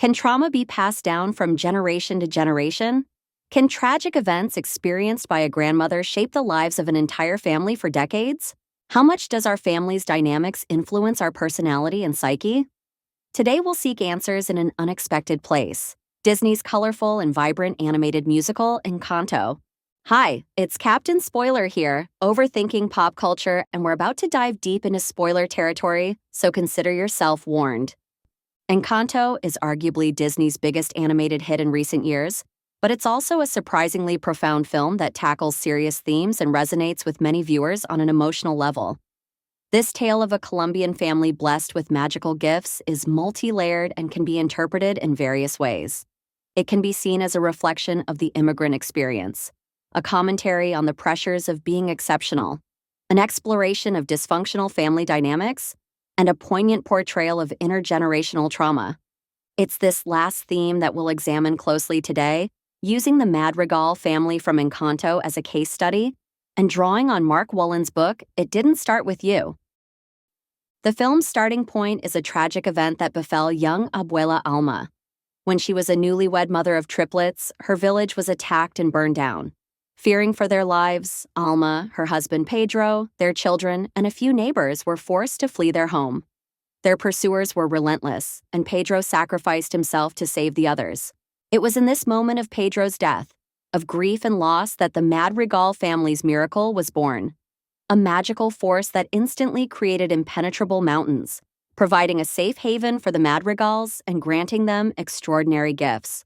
Can trauma be passed down from generation to generation? Can tragic events experienced by a grandmother shape the lives of an entire family for decades? How much does our family's dynamics influence our personality and psyche? Today we'll seek answers in an unexpected place: Disney's colorful and vibrant animated musical, Encanto. Hi, it's Captain Spoiler here, overthinking pop culture, and we're about to dive deep into spoiler territory, so consider yourself warned. Encanto is arguably Disney's biggest animated hit in recent years, but it's also a surprisingly profound film that tackles serious themes and resonates with many viewers on an emotional level. This tale of a Colombian family blessed with magical gifts is multi-layered and can be interpreted in various ways. It can be seen as a reflection of the immigrant experience, a commentary on the pressures of being exceptional, an exploration of dysfunctional family dynamics, and a poignant portrayal of intergenerational trauma. It's this last theme that we'll examine closely today, using the Madrigal family from Encanto as a case study and drawing on Mark Wolyn's book, It Didn't Start With You. The film's starting point is a tragic event that befell young Abuela Alma. When she was a newlywed mother of triplets, her village was attacked and burned down. Fearing for their lives, Alma, her husband Pedro, their children, and a few neighbors were forced to flee their home. Their pursuers were relentless, and Pedro sacrificed himself to save the others. It was in this moment of Pedro's death, of grief and loss, that the Madrigal family's miracle was born. A magical force that instantly created impenetrable mountains, providing a safe haven for the Madrigals and granting them extraordinary gifts.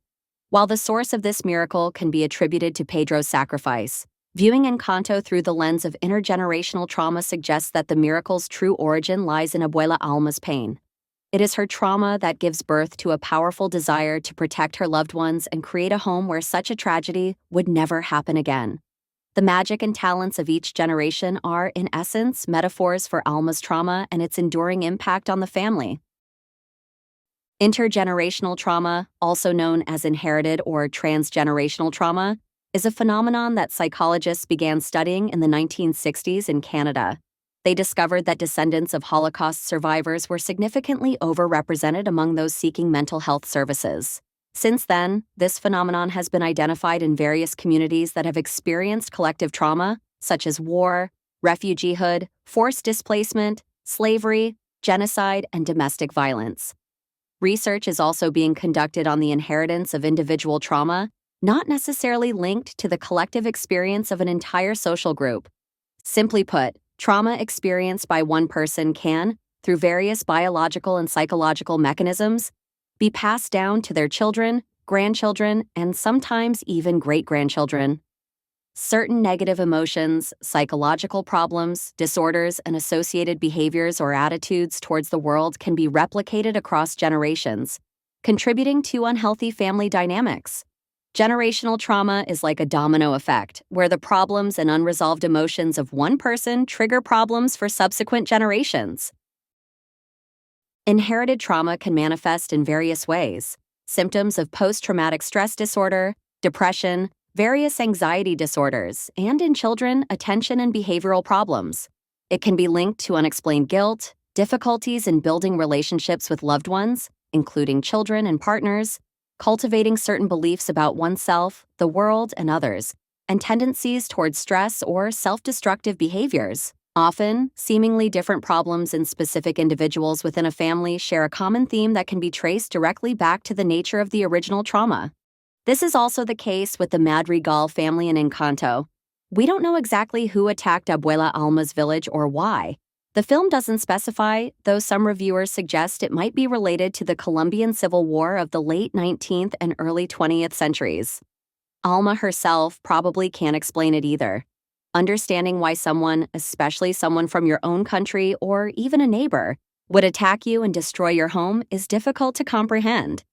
While the source of this miracle can be attributed to Pedro's sacrifice, viewing Encanto through the lens of intergenerational trauma suggests that the miracle's true origin lies in Abuela Alma's pain. It is her trauma that gives birth to a powerful desire to protect her loved ones and create a home where such a tragedy would never happen again. The magic and talents of each generation are, in essence, metaphors for Alma's trauma and its enduring impact on the family. Intergenerational trauma, also known as inherited or transgenerational trauma, is a phenomenon that psychologists began studying in the 1960s in Canada. They discovered that descendants of Holocaust survivors were significantly overrepresented among those seeking mental health services. Since then, this phenomenon has been identified in various communities that have experienced collective trauma, such as war, refugeehood, forced displacement, slavery, genocide, and domestic violence. Research is also being conducted on the inheritance of individual trauma, not necessarily linked to the collective experience of an entire social group. Simply put, trauma experienced by one person can, through various biological and psychological mechanisms, be passed down to their children, grandchildren, and sometimes even great-grandchildren. Certain negative emotions, psychological problems, disorders, and associated behaviors or attitudes towards the world can be replicated across generations, contributing to unhealthy family dynamics. Generational trauma is like a domino effect, where the problems and unresolved emotions of one person trigger problems for subsequent generations. Inherited trauma can manifest in various ways: symptoms of post-traumatic stress disorder, depression, various anxiety disorders, and in children, attention and behavioral problems. It can be linked to unexplained guilt, difficulties in building relationships with loved ones, including children and partners, cultivating certain beliefs about oneself, the world, and others, and tendencies towards stress or self-destructive behaviors. Often, seemingly different problems in specific individuals within a family share a common theme that can be traced directly back to the nature of the original trauma. This is also the case with the Madrigal family in Encanto. We don't know exactly who attacked Abuela Alma's village or why. The film doesn't specify, though some reviewers suggest it might be related to the Colombian Civil War of the late 19th and early 20th centuries. Alma herself probably can't explain it either. Understanding why someone, especially someone from your own country or even a neighbor, would attack you and destroy your home is difficult to comprehend.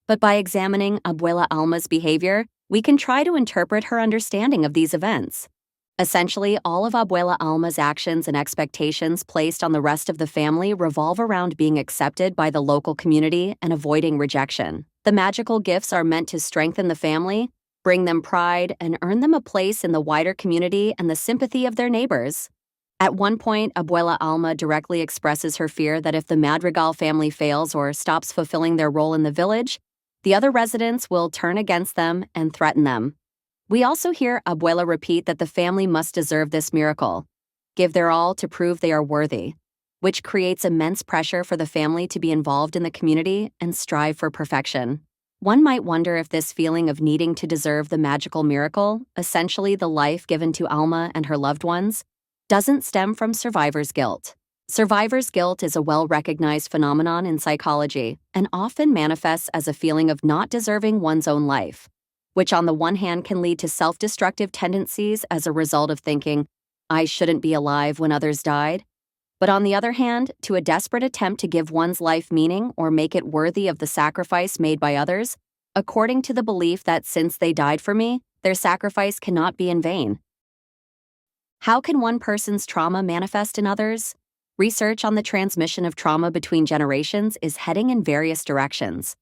But by examining Abuela Alma's behavior, we can try to interpret her understanding of these events. Essentially, all of Abuela Alma's actions and expectations placed on the rest of the family revolve around being accepted by the local community and avoiding rejection. The magical gifts are meant to strengthen the family, bring them pride, and earn them a place in the wider community and the sympathy of their neighbors. At one point, Abuela Alma directly expresses her fear that if the Madrigal family fails or stops fulfilling their role in the village, The other residents will turn against them and threaten them. We also hear Abuela repeat that the family must deserve this miracle, give their all to prove they are worthy, which creates immense pressure for the family to be involved in the community and strive for perfection. One might wonder if this feeling of needing to deserve the magical miracle, essentially the life given to Alma and her loved ones, doesn't stem from survivor's guilt. Survivor's guilt is a well-recognized phenomenon in psychology and often manifests as a feeling of not deserving one's own life, which on the one hand can lead to self-destructive tendencies as a result of thinking, I shouldn't be alive when others died, but on the other hand, to a desperate attempt to give one's life meaning or make it worthy of the sacrifice made by others, according to the belief that since they died for me, their sacrifice cannot be in vain. How can one person's trauma manifest in others? Research on the transmission of trauma between generations is heading in various directions.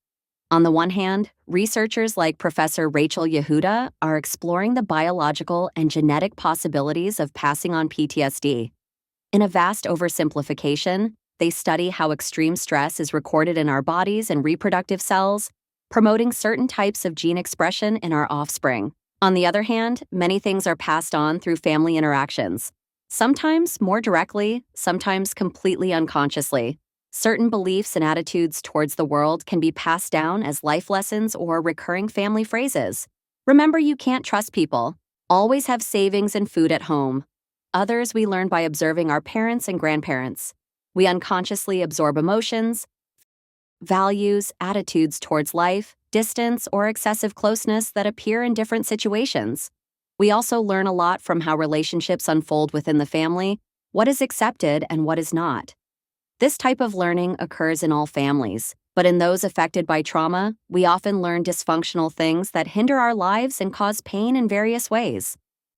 On the one hand, researchers like Professor Rachel Yehuda are exploring the biological and genetic possibilities of passing on PTSD. In a vast oversimplification, they study how extreme stress is recorded in our bodies and reproductive cells, promoting certain types of gene expression in our offspring. On the other hand, many things are passed on through family interactions. Sometimes more directly, sometimes completely unconsciously. Certain beliefs and attitudes towards the world can be passed down as life lessons or recurring family phrases. Remember, you can't trust people. Always have savings and food at home. Others we learn by observing our parents and grandparents. We unconsciously absorb emotions, values, attitudes towards life, distance, or excessive closeness that appear in different situations. We also learn a lot from how relationships unfold within the family, what is accepted and what is not. This type of learning occurs in all families, but in those affected by trauma, we often learn dysfunctional things that hinder our lives and cause pain in various ways.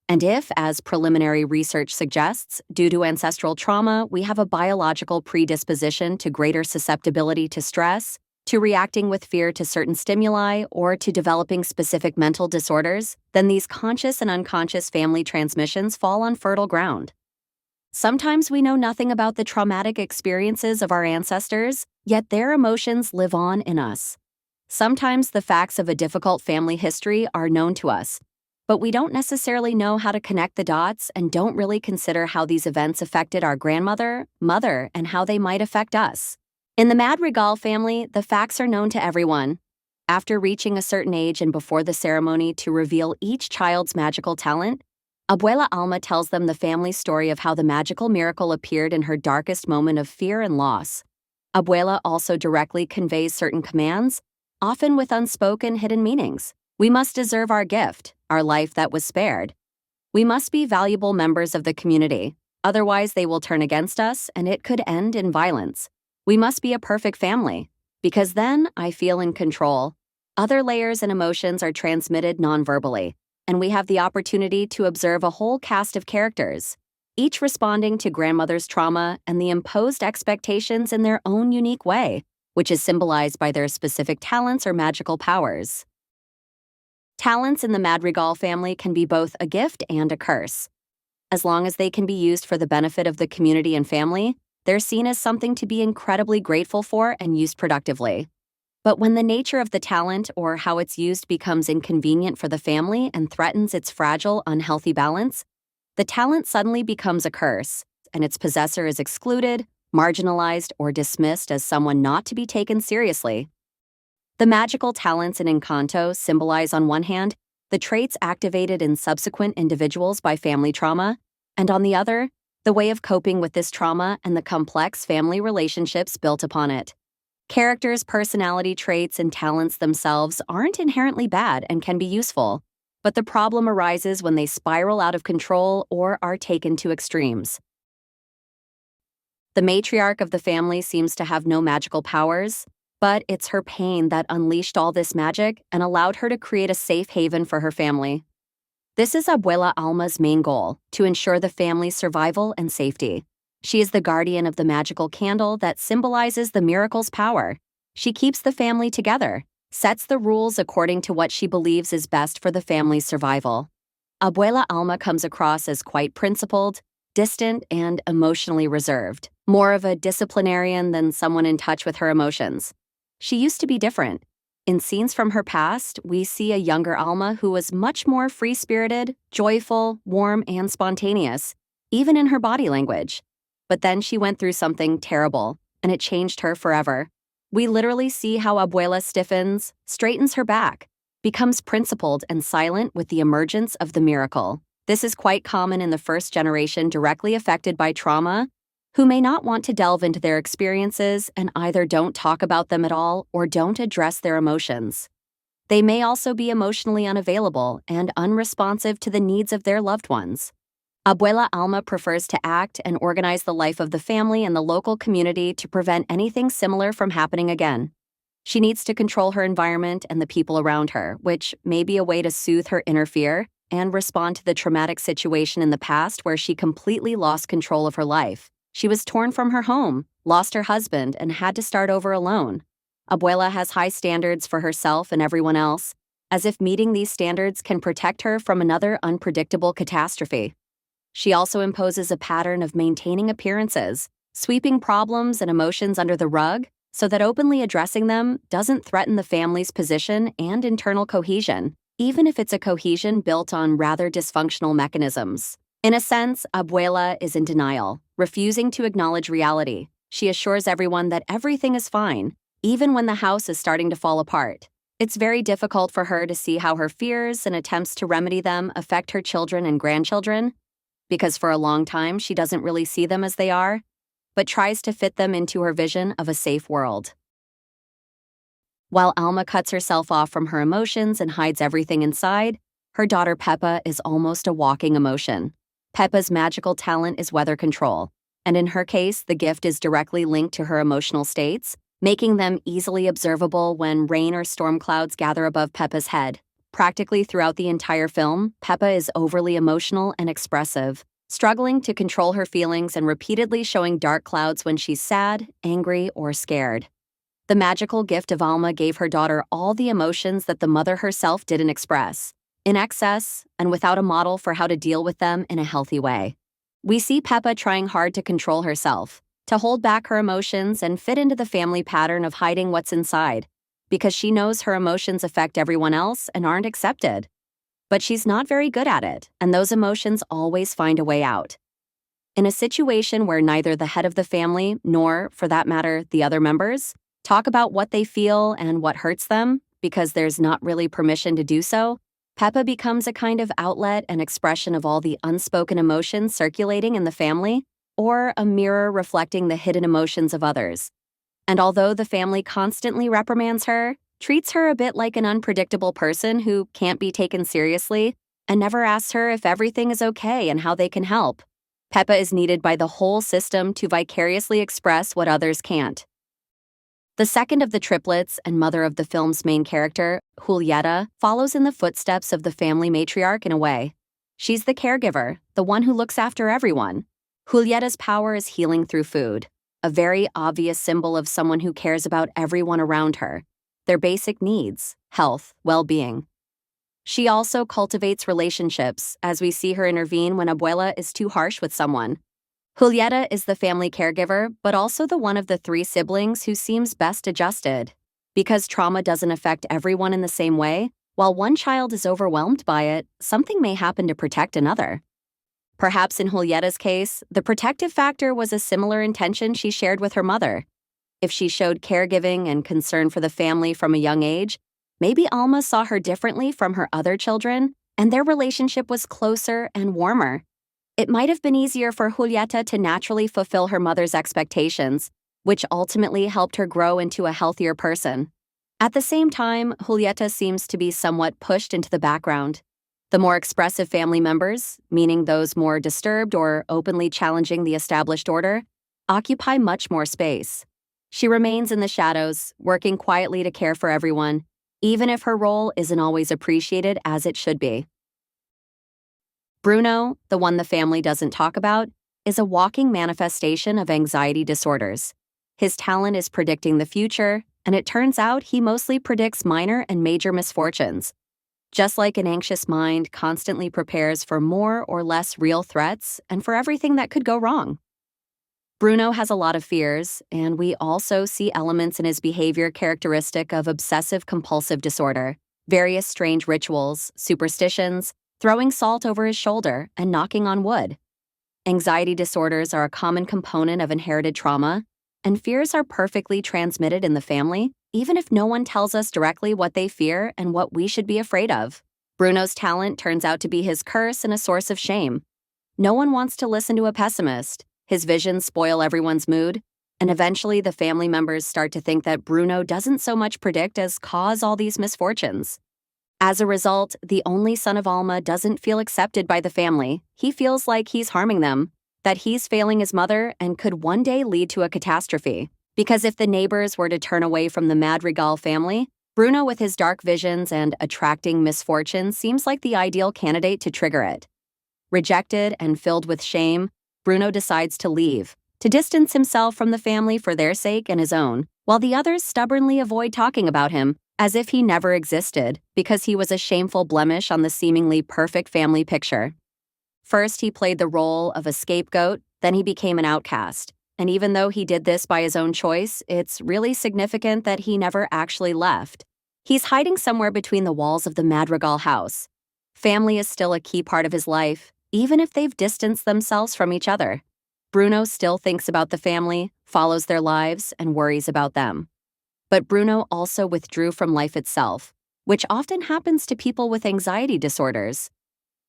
And if, as preliminary research suggests, due to ancestral trauma, we have a biological predisposition to greater susceptibility to stress, to reacting with fear to certain stimuli, or to developing specific mental disorders, then these conscious and unconscious family transmissions fall on fertile ground. Sometimes we know nothing about the traumatic experiences of our ancestors, yet their emotions live on in us. Sometimes the facts of a difficult family history are known to us, but we don't necessarily know how to connect the dots and don't really consider how these events affected our grandmother, mother, and how they might affect us. In the Madrigal family, the facts are known to everyone. After reaching a certain age and before the ceremony to reveal each child's magical talent, Abuela Alma tells them the family story of how the magical miracle appeared in her darkest moment of fear and loss. Abuela also directly conveys certain commands, often with unspoken hidden meanings. We must deserve our gift, our life that was spared. We must be valuable members of the community, otherwise they will turn against us and it could end in violence. We must be a perfect family, because then I feel in control. Other layers and emotions are transmitted non-verbally, and we have the opportunity to observe a whole cast of characters, each responding to grandmother's trauma and the imposed expectations in their own unique way, which is symbolized by their specific talents or magical powers. Talents in the Madrigal family can be both a gift and a curse. As long as they can be used for the benefit of the community and family, they're seen as something to be incredibly grateful for and used productively. But when the nature of the talent or how it's used becomes inconvenient for the family and threatens its fragile, unhealthy balance, the talent suddenly becomes a curse, and its possessor is excluded, marginalized, or dismissed as someone not to be taken seriously. The magical talents in Encanto symbolize, on one hand, the traits activated in subsequent individuals by family trauma, and on the other, the way of coping with this trauma and the complex family relationships built upon it. Characters' personality traits and talents themselves aren't inherently bad and can be useful, but the problem arises when they spiral out of control or are taken to extremes. The matriarch of the family seems to have no magical powers, but it's her pain that unleashed all this magic and allowed her to create a safe haven for her family. This is Abuela Alma's main goal, to ensure the family's survival and safety. She is the guardian of the magical candle that symbolizes the miracle's power. She keeps the family together, sets the rules according to what she believes is best for the family's survival. Abuela Alma comes across as quite principled, distant, and emotionally reserved, more of a disciplinarian than someone in touch with her emotions. She used to be different. In scenes from her past, we see a younger Alma who was much more free-spirited, joyful, warm, and spontaneous, even in her body language. But then she went through something terrible, and it changed her forever. We literally see how Abuela stiffens, straightens her back, becomes principled and silent with the emergence of the miracle. This is quite common in the first generation directly affected by trauma, who may not want to delve into their experiences and either don't talk about them at all or don't address their emotions. They may also be emotionally unavailable and unresponsive to the needs of their loved ones. Abuela Alma prefers to act and organize the life of the family and the local community to prevent anything similar from happening again. She needs to control her environment and the people around her, which may be a way to soothe her inner fear and respond to the traumatic situation in the past where she completely lost control of her life. She was torn from her home, lost her husband, and had to start over alone. Abuela has high standards for herself and everyone else, as if meeting these standards can protect her from another unpredictable catastrophe. She also imposes a pattern of maintaining appearances, sweeping problems and emotions under the rug, so that openly addressing them doesn't threaten the family's position and internal cohesion, even if it's a cohesion built on rather dysfunctional mechanisms. In a sense, Abuela is in denial, refusing to acknowledge reality. She assures everyone that everything is fine, even when the house is starting to fall apart. It's very difficult for her to see how her fears and attempts to remedy them affect her children and grandchildren, because for a long time she doesn't really see them as they are, but tries to fit them into her vision of a safe world. While Alma cuts herself off from her emotions and hides everything inside, her daughter Pepa is almost a walking emotion. Pepa's magical talent is weather control, and in her case, the gift is directly linked to her emotional states, making them easily observable when rain or storm clouds gather above Pepa's head. Practically throughout the entire film, Pepa is overly emotional and expressive, struggling to control her feelings and repeatedly showing dark clouds when she's sad, angry, or scared. The magical gift of Alma gave her daughter all the emotions that the mother herself didn't express, in excess and without a model for how to deal with them in a healthy way. We see Pepa trying hard to control herself, to hold back her emotions and fit into the family pattern of hiding what's inside, because she knows her emotions affect everyone else and aren't accepted. But she's not very good at it, and those emotions always find a way out. In a situation where neither the head of the family, nor, for that matter, the other members, talk about what they feel and what hurts them, because there's not really permission to do so, Pepa becomes a kind of outlet and expression of all the unspoken emotions circulating in the family, or a mirror reflecting the hidden emotions of others. And although the family constantly reprimands her, treats her a bit like an unpredictable person who can't be taken seriously, and never asks her if everything is okay and how they can help, Pepa is needed by the whole system to vicariously express what others can't. The second of the triplets and mother of the film's main character, Julieta, follows in the footsteps of the family matriarch in a way. She's the caregiver, the one who looks after everyone. Julieta's power is healing through food, a very obvious symbol of someone who cares about everyone around her, their basic needs, health, well-being. She also cultivates relationships, as we see her intervene when Abuela is too harsh with someone. Julieta is the family caregiver, but also the one of the three siblings who seems best adjusted. Because trauma doesn't affect everyone in the same way, while one child is overwhelmed by it, something may happen to protect another. Perhaps in Julieta's case, the protective factor was a similar intention she shared with her mother. If she showed caregiving and concern for the family from a young age, maybe Alma saw her differently from her other children, and their relationship was closer and warmer. It might have been easier for Julieta to naturally fulfill her mother's expectations, which ultimately helped her grow into a healthier person. At the same time, Julieta seems to be somewhat pushed into the background. The more expressive family members, meaning those more disturbed or openly challenging the established order, occupy much more space. She remains in the shadows, working quietly to care for everyone, even if her role isn't always appreciated as it should be. Bruno, the one the family doesn't talk about, is a walking manifestation of anxiety disorders. His talent is predicting the future, and it turns out he mostly predicts minor and major misfortunes. Just like an anxious mind constantly prepares for more or less real threats and for everything that could go wrong. Bruno has a lot of fears, and we also see elements in his behavior characteristic of obsessive compulsive disorder, various strange rituals, superstitions, throwing salt over his shoulder, and knocking on wood. Anxiety disorders are a common component of inherited trauma, and fears are perfectly transmitted in the family, even if no one tells us directly what they fear and what we should be afraid of. Bruno's talent turns out to be his curse and a source of shame. No one wants to listen to a pessimist. His visions spoil everyone's mood, and eventually the family members start to think that Bruno doesn't so much predict as cause all these misfortunes. As a result, the only son of Alma doesn't feel accepted by the family. He feels like he's harming them, that he's failing his mother, and could one day lead to a catastrophe. Because if the neighbors were to turn away from the Madrigal family, Bruno, with his dark visions and attracting misfortune, seems like the ideal candidate to trigger it. Rejected and filled with shame, Bruno decides to leave, to distance himself from the family for their sake and his own, while the others stubbornly avoid talking about him, as if he never existed, because he was a shameful blemish on the seemingly perfect family picture. First, he played the role of a scapegoat, then he became an outcast. And even though he did this by his own choice, it's really significant that he never actually left. He's hiding somewhere between the walls of the Madrigal house. Family is still a key part of his life, even if they've distanced themselves from each other. Bruno still thinks about the family, follows their lives, and worries about them. But Bruno also withdrew from life itself, which often happens to people with anxiety disorders.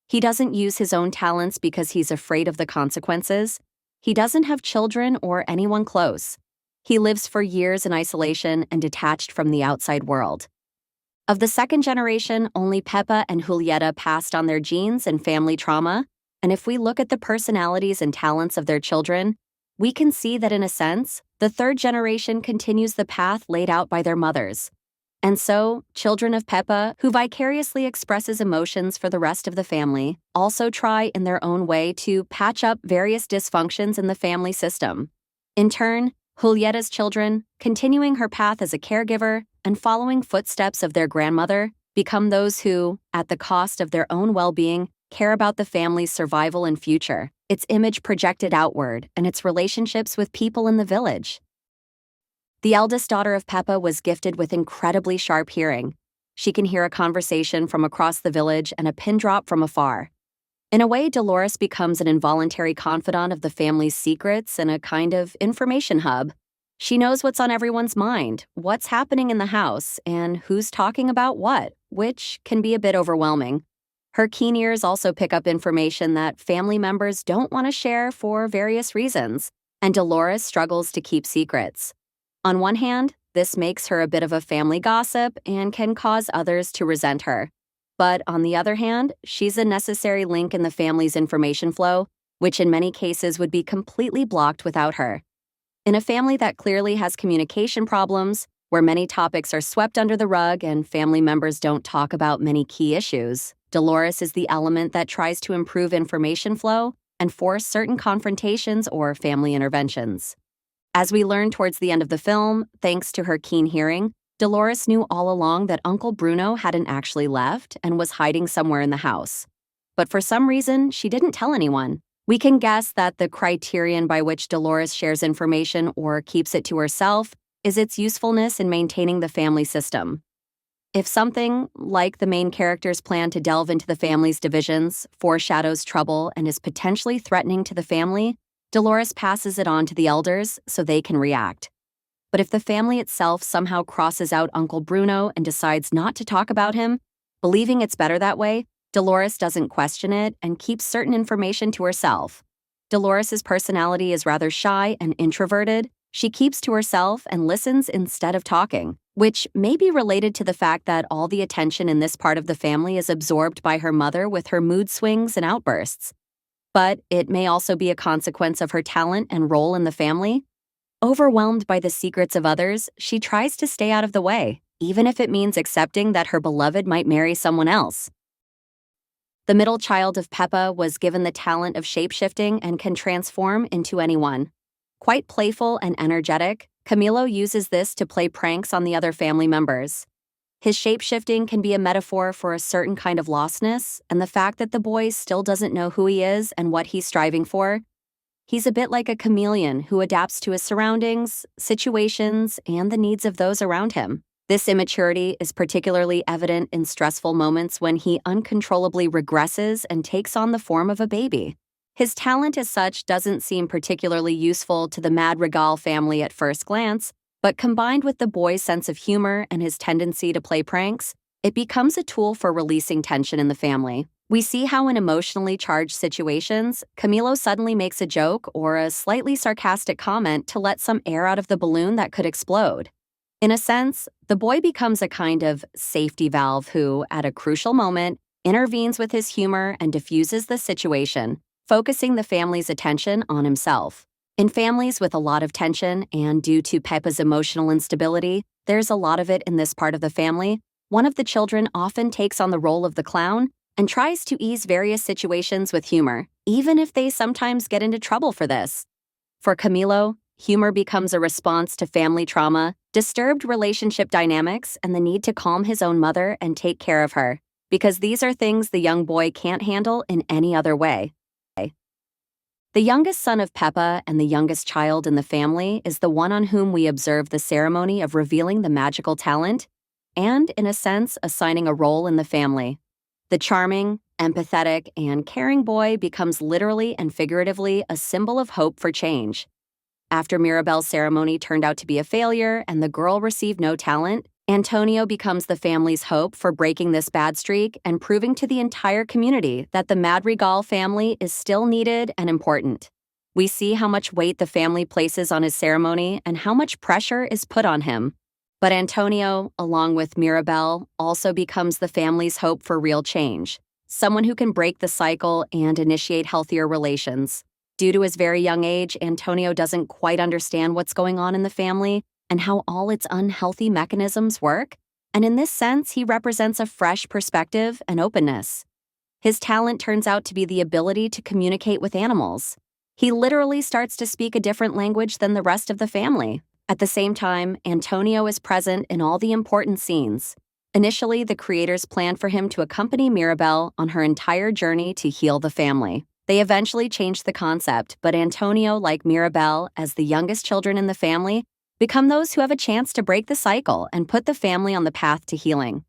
He doesn't use his own talents because he's afraid of the consequences. He doesn't have children or anyone close. He lives for years in isolation and detached from the outside world. Of the second generation, only Pepa and Julieta passed on their genes and family trauma, and if we look at the personalities and talents of their children, we can see that in a sense, the third generation continues the path laid out by their mothers. And so, children of Pepa, who vicariously expresses emotions for the rest of the family, also try in their own way to patch up various dysfunctions in the family system. In turn, Julieta's children, continuing her path as a caregiver and following footsteps of their grandmother, become those who, at the cost of their own well-being, care about the family's survival and future, its image projected outward, and its relationships with people in the village. The eldest daughter of Pepa was gifted with incredibly sharp hearing. She can hear a conversation from across the village and a pin drop from afar. In a way, Dolores becomes an involuntary confidant of the family's secrets and a kind of information hub. She knows what's on everyone's mind, what's happening in the house, and who's talking about what, which can be a bit overwhelming. Her keen ears also pick up information that family members don't want to share for various reasons, and Dolores struggles to keep secrets. On one hand, this makes her a bit of a family gossip and can cause others to resent her. But on the other hand, she's a necessary link in the family's information flow, which in many cases would be completely blocked without her. In a family that clearly has communication problems, where many topics are swept under the rug and family members don't talk about many key issues, Dolores is the element that tries to improve information flow and force certain confrontations or family interventions. As we learn towards the end of the film, thanks to her keen hearing, Dolores knew all along that Uncle Bruno hadn't actually left and was hiding somewhere in the house. But for some reason, she didn't tell anyone. We can guess that the criterion by which Dolores shares information or keeps it to herself is its usefulness in maintaining the family system. If something, like the main character's plan to delve into the family's divisions, foreshadows trouble and is potentially threatening to the family, Dolores passes it on to the elders so they can react. But if the family itself somehow crosses out Uncle Bruno and decides not to talk about him, believing it's better that way, Dolores doesn't question it and keeps certain information to herself. Dolores's personality is rather shy and introverted. She keeps to herself and listens instead of talking, which may be related to the fact that all the attention in this part of the family is absorbed by her mother with her mood swings and outbursts. But it may also be a consequence of her talent and role in the family. Overwhelmed by the secrets of others, she tries to stay out of the way, even if it means accepting that her beloved might marry someone else. The middle child of Pepa was given the talent of shapeshifting and can transform into anyone. Quite playful and energetic, Camilo uses this to play pranks on the other family members. His shapeshifting can be a metaphor for a certain kind of lostness and the fact that the boy still doesn't know who he is and what he's striving for. He's a bit like a chameleon who adapts to his surroundings, situations, and the needs of those around him. This immaturity is particularly evident in stressful moments when he uncontrollably regresses and takes on the form of a baby. His talent as such doesn't seem particularly useful to the Madrigal family at first glance, but combined with the boy's sense of humor and his tendency to play pranks, it becomes a tool for releasing tension in the family. We see how in emotionally charged situations, Camilo suddenly makes a joke or a slightly sarcastic comment to let some air out of the balloon that could explode. In a sense, the boy becomes a kind of safety valve who, at a crucial moment, intervenes with his humor and diffuses the situation, focusing the family's attention on himself. In families with a lot of tension and due to Pepa's emotional instability, there's a lot of it in this part of the family. One of the children often takes on the role of the clown and tries to ease various situations with humor, even if they sometimes get into trouble for this. For Camilo, humor becomes a response to family trauma, disturbed relationship dynamics, and the need to calm his own mother and take care of her, because these are things the young boy can't handle in any other way. The youngest son of Pepa and the youngest child in the family is the one on whom we observe the ceremony of revealing the magical talent and, in a sense, assigning a role in the family. The charming, empathetic, and caring boy becomes literally and figuratively a symbol of hope for change. After Mirabel's ceremony turned out to be a failure and the girl received no talent, Antonio becomes the family's hope for breaking this bad streak and proving to the entire community that the Madrigal family is still needed and important. We see how much weight the family places on his ceremony and how much pressure is put on him. But Antonio, along with Mirabel, also becomes the family's hope for real change, someone who can break the cycle and initiate healthier relations. Due to his very young age, Antonio doesn't quite understand what's going on in the family and how all its unhealthy mechanisms work, and in this sense, he represents a fresh perspective and openness. His talent turns out to be the ability to communicate with animals. He literally starts to speak a different language than the rest of the family. At the same time, Antonio is present in all the important scenes. Initially, the creators planned for him to accompany Mirabel on her entire journey to heal the family. They eventually changed the concept, but Antonio, like Mirabel, as the youngest children in the family, become those who have a chance to break the cycle and put the family on the path to healing.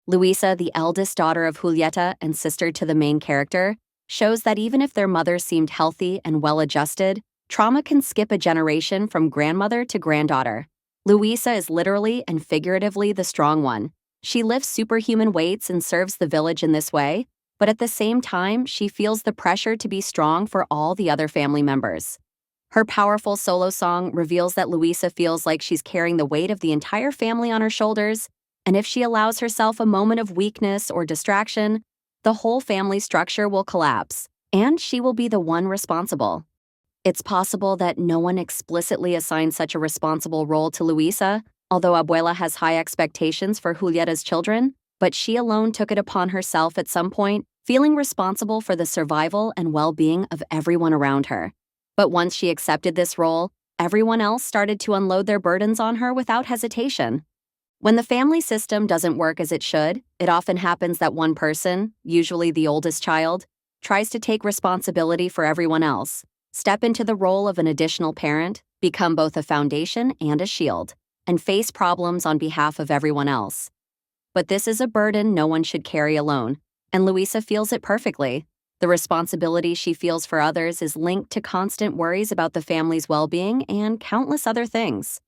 Luisa, the eldest daughter of Julieta and sister to the main character, shows that even if their mother seemed healthy and well-adjusted, trauma can skip a generation from grandmother to granddaughter. Luisa is literally and figuratively the strong one. She lifts superhuman weights and serves the village in this way, but at the same time, she feels the pressure to be strong for all the other family members. Her powerful solo song reveals that Luisa feels like she's carrying the weight of the entire family on her shoulders, and if she allows herself a moment of weakness or distraction, the whole family structure will collapse, and she will be the one responsible. It's possible that no one explicitly assigned such a responsible role to Luisa, although Abuela has high expectations for Julieta's children, but she alone took it upon herself at some point, feeling responsible for the survival and well-being of everyone around her. But once she accepted this role, everyone else started to unload their burdens on her without hesitation. When the family system doesn't work as it should, it often happens that one person, usually the oldest child, tries to take responsibility for everyone else, step into the role of an additional parent, become both a foundation and a shield, and face problems on behalf of everyone else. But this is a burden no one should carry alone, and Luisa feels it perfectly. The responsibility she feels for others is linked to constant worries about the family's well-being and countless other things.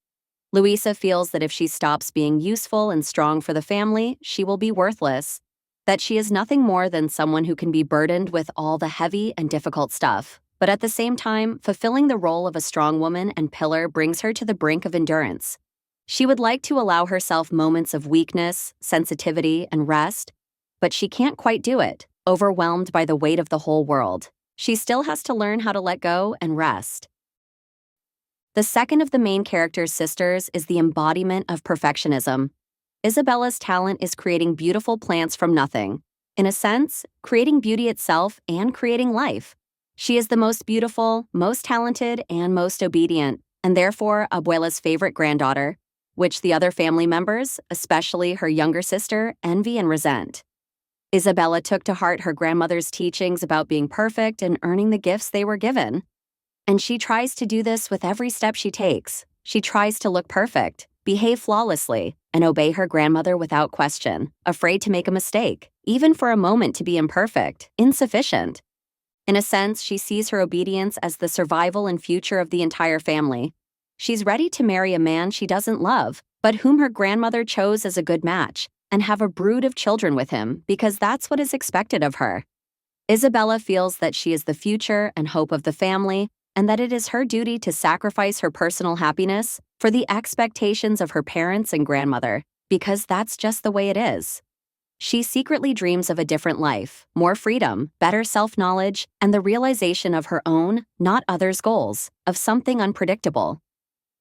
Luisa feels that if she stops being useful and strong for the family, she will be worthless, that she is nothing more than someone who can be burdened with all the heavy and difficult stuff. But at the same time, fulfilling the role of a strong woman and pillar brings her to the brink of endurance. She would like to allow herself moments of weakness, sensitivity, and rest, but she can't quite do it, overwhelmed by the weight of the whole world. She still has to learn how to let go and rest. The second of the main character's sisters is the embodiment of perfectionism. Isabella's talent is creating beautiful plants from nothing. In a sense, creating beauty itself and creating life. She is the most beautiful, most talented, and most obedient, and therefore Abuela's favorite granddaughter, which the other family members, especially her younger sister, envy and resent. Isabella took to heart her grandmother's teachings about being perfect and earning the gifts they were given. And she tries to do this with every step she takes. She tries to look perfect, behave flawlessly, and obey her grandmother without question, afraid to make a mistake, even for a moment to be imperfect, insufficient. In a sense, she sees her obedience as the survival and future of the entire family. She's ready to marry a man she doesn't love, but whom her grandmother chose as a good match, and have a brood of children with him because that's what is expected of her. Isabella feels that she is the future and hope of the family, and that it is her duty to sacrifice her personal happiness for the expectations of her parents and grandmother, because that's just the way it is. She secretly dreams of a different life, more freedom, better self-knowledge, and the realization of her own, not others' goals, of something unpredictable.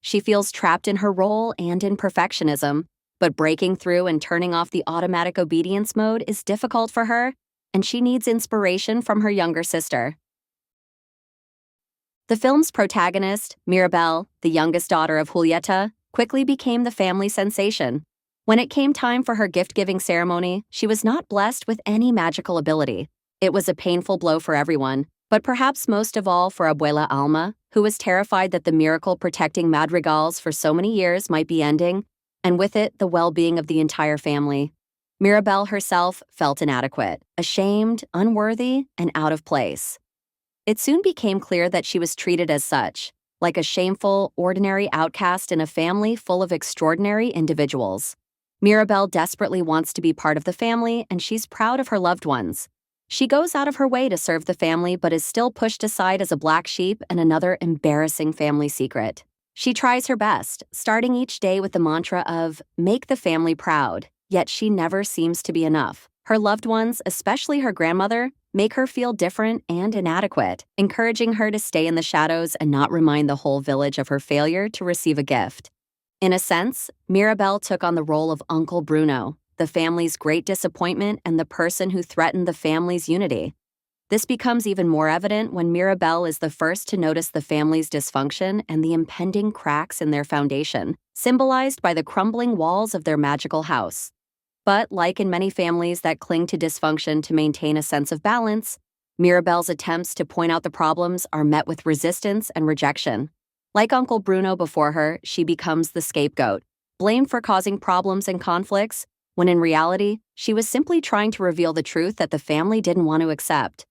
She feels trapped in her role and in perfectionism, but breaking through and turning off the automatic obedience mode is difficult for her, and she needs inspiration from her younger sister. The film's protagonist, Mirabel, the youngest daughter of Julieta, quickly became the family sensation. When it came time for her gift-giving ceremony, she was not blessed with any magical ability. It was a painful blow for everyone, but perhaps most of all for Abuela Alma, who was terrified that the miracle protecting Madrigals for so many years might be ending, and with it, the well-being of the entire family. Mirabel herself felt inadequate, ashamed, unworthy, and out of place. It soon became clear that she was treated as such, like a shameful, ordinary outcast in a family full of extraordinary individuals. Mirabel desperately wants to be part of the family, and she's proud of her loved ones. She goes out of her way to serve the family but is still pushed aside as a black sheep and another embarrassing family secret. She tries her best, starting each day with the mantra of, "Make the family proud," yet she never seems to be enough. Her loved ones, especially her grandmother, make her feel different and inadequate, encouraging her to stay in the shadows and not remind the whole village of her failure to receive a gift. In a sense, Mirabel took on the role of Uncle Bruno, the family's great disappointment and the person who threatened the family's unity. This becomes even more evident when Mirabel is the first to notice the family's dysfunction and the impending cracks in their foundation, symbolized by the crumbling walls of their magical house. But like in many families that cling to dysfunction to maintain a sense of balance, Mirabel's attempts to point out the problems are met with resistance and rejection. Like Uncle Bruno before her, she becomes the scapegoat, blamed for causing problems and conflicts, when in reality, she was simply trying to reveal the truth that the family didn't want to accept.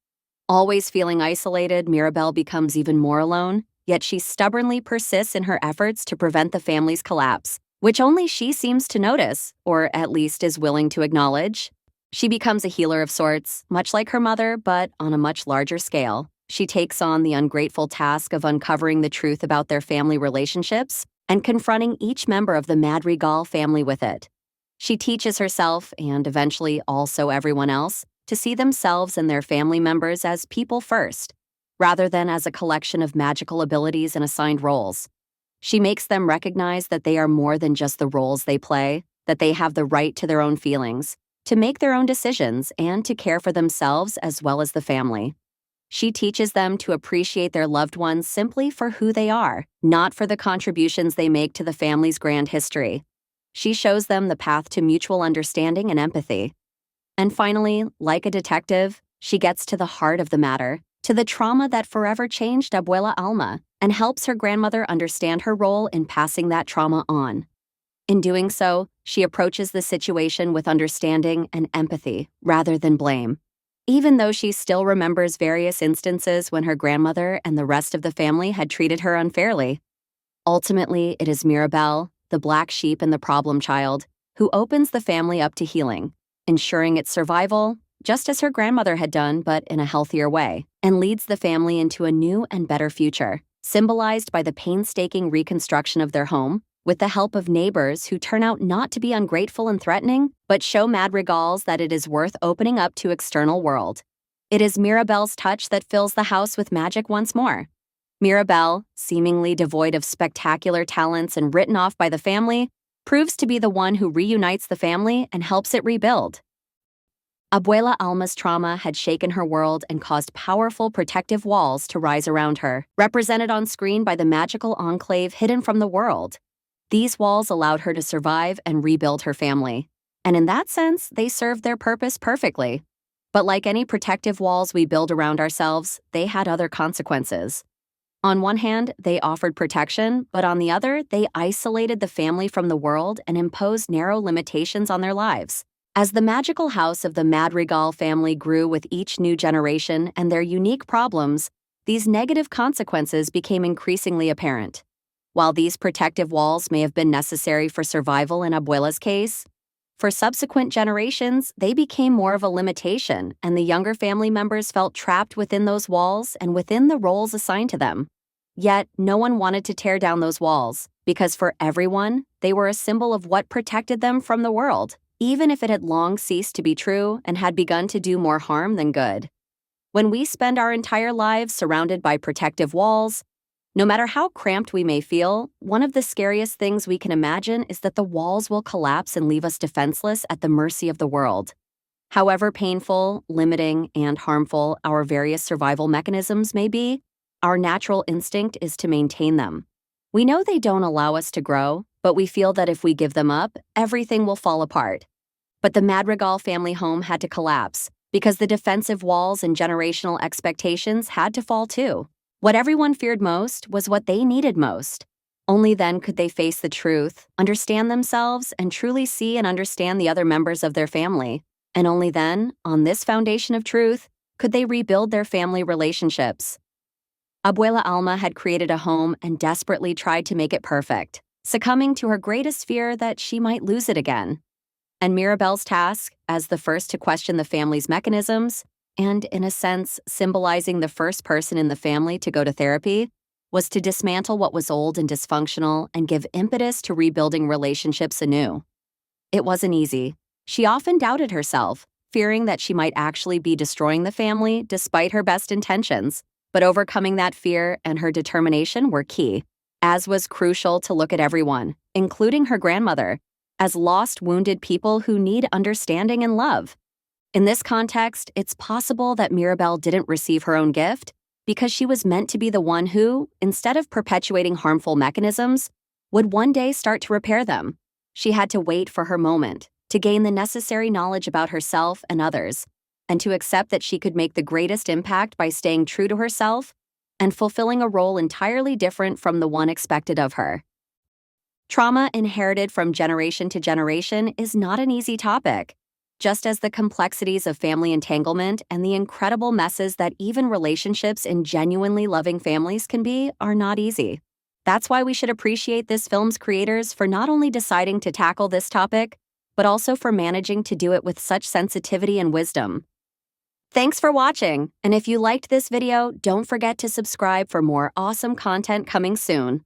Always feeling isolated, Mirabel becomes even more alone, yet she stubbornly persists in her efforts to prevent the family's collapse, which only she seems to notice, or at least is willing to acknowledge. She becomes a healer of sorts, much like her mother, but on a much larger scale. She takes on the ungrateful task of uncovering the truth about their family relationships and confronting each member of the Madrigal family with it. She teaches herself, and eventually also everyone else, to see themselves and their family members as people first, rather than as a collection of magical abilities and assigned roles. She makes them recognize that they are more than just the roles they play, that they have the right to their own feelings, to make their own decisions, and to care for themselves as well as the family. She teaches them to appreciate their loved ones simply for who they are, not for the contributions they make to the family's grand history. She shows them the path to mutual understanding and empathy. And finally, like a detective, she gets to the heart of the matter, to the trauma that forever changed Abuela Alma, and helps her grandmother understand her role in passing that trauma on. In doing so, she approaches the situation with understanding and empathy rather than blame. Even though she still remembers various instances when her grandmother and the rest of the family had treated her unfairly. Ultimately, it is Mirabel, the black sheep and the problem child, who opens the family up to healing, ensuring its survival, just as her grandmother had done but in a healthier way, and leads the family into a new and better future, symbolized by the painstaking reconstruction of their home, with the help of neighbors who turn out not to be ungrateful and threatening, but show Madrigals that it is worth opening up to external world. It is Mirabel's touch that fills the house with magic once more. Mirabel, seemingly devoid of spectacular talents and written off by the family, proves to be the one who reunites the family and helps it rebuild. Abuela Alma's trauma had shaken her world and caused powerful protective walls to rise around her, represented on screen by the magical enclave hidden from the world. These walls allowed her to survive and rebuild her family. And in that sense, they served their purpose perfectly. But like any protective walls we build around ourselves, they had other consequences. On one hand, they offered protection, but on the other, they isolated the family from the world and imposed narrow limitations on their lives. As the magical house of the Madrigal family grew with each new generation and their unique problems, these negative consequences became increasingly apparent. While these protective walls may have been necessary for survival in Abuela's case, for subsequent generations, they became more of a limitation, and the younger family members felt trapped within those walls and within the roles assigned to them. Yet, no one wanted to tear down those walls, because for everyone, they were a symbol of what protected them from the world, even if it had long ceased to be true and had begun to do more harm than good. When we spend our entire lives surrounded by protective walls, no matter how cramped we may feel, one of the scariest things we can imagine is that the walls will collapse and leave us defenseless at the mercy of the world. However painful, limiting, and harmful our various survival mechanisms may be, our natural instinct is to maintain them. We know they don't allow us to grow, but we feel that if we give them up, everything will fall apart. But the Madrigal family home had to collapse, because the defensive walls and generational expectations had to fall too. What everyone feared most was what they needed most. Only then could they face the truth, understand themselves, and truly see and understand the other members of their family. And only then, on this foundation of truth, could they rebuild their family relationships. Abuela Alma had created a home and desperately tried to make it perfect, succumbing to her greatest fear that she might lose it again. And Mirabel's task, as the first to question the family's mechanisms, and in a sense symbolizing the first person in the family to go to therapy, was to dismantle what was old and dysfunctional and give impetus to rebuilding relationships anew. It wasn't easy. She often doubted herself, fearing that she might actually be destroying the family despite her best intentions. But overcoming that fear and her determination were key, as was crucial to look at everyone, including her grandmother, as lost, wounded people who need understanding and love. In this context, it's possible that Mirabel didn't receive her own gift because she was meant to be the one who, instead of perpetuating harmful mechanisms, would one day start to repair them. She had to wait for her moment, to gain the necessary knowledge about herself and others, and to accept that she could make the greatest impact by staying true to herself and fulfilling a role entirely different from the one expected of her. Trauma inherited from generation to generation is not an easy topic, just as the complexities of family entanglement and the incredible messes that even relationships in genuinely loving families can be are not easy. That's why we should appreciate this film's creators for not only deciding to tackle this topic, but also for managing to do it with such sensitivity and wisdom. Thanks for watching, and if you liked this video, don't forget to subscribe for more awesome content coming soon.